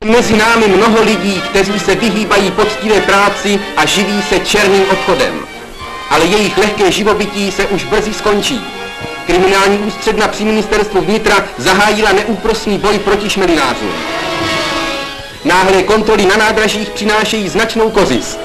Mezi námi mnoho lidí, kteří se vyhýbají poctivé práci a živí se černým obchodem. Ale jejich lehké živobytí se už brzy skončí. Kriminální ústředna při ministerstvu vnitra zahájila neúprosný boj proti šmelinářům. Náhlé kontroly na nádražích přinášejí značnou kořist.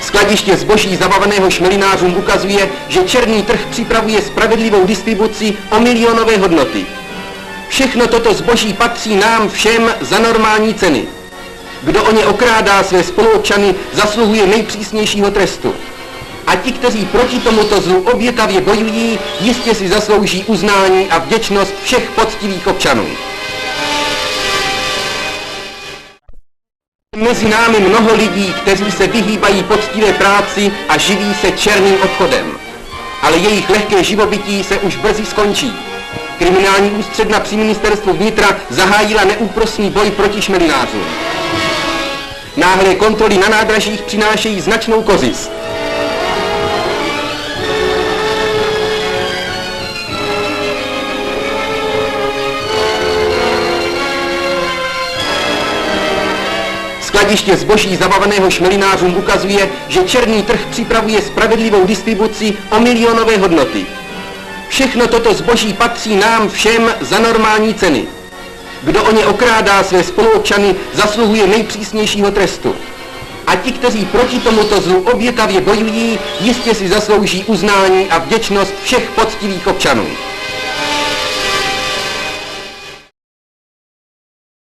Skladiště zboží zabaveného šmelinářům ukazuje, že černý trh připravuje spravedlivou distribuci o milionové hodnoty. Všechno toto zboží patří nám všem za normální ceny. Kdo o ně okrádá své spoluobčany, zasluhuje nejpřísnějšího trestu. A ti, kteří proti tomuto zlu obětavě bojují, jistě si zaslouží uznání a vděčnost všech poctivých občanů. Mezi námi mnoho lidí, kteří se vyhýbají poctivé práci a živí se černým obchodem. Ale jejich lehké živobytí se už brzy skončí. Kriminální ústředna při ministerstvu vnitra zahájila neúprosný boj proti šmelinářům. Náhlé kontroly na nádražích přinášejí značnou kořist. Skladiště zboží zabaveného šmelinářům ukazuje, že černý trh připravuje spravedlivou distribuci o milionové hodnoty. Všechno toto zboží patří nám všem za normální ceny. Kdo o ně okrádá své spoluobčany, zasluhuje nejpřísnějšího trestu. A ti, kteří proti tomuto zlu obětavě bojují, jistě si zaslouží uznání a vděčnost všech poctivých občanů.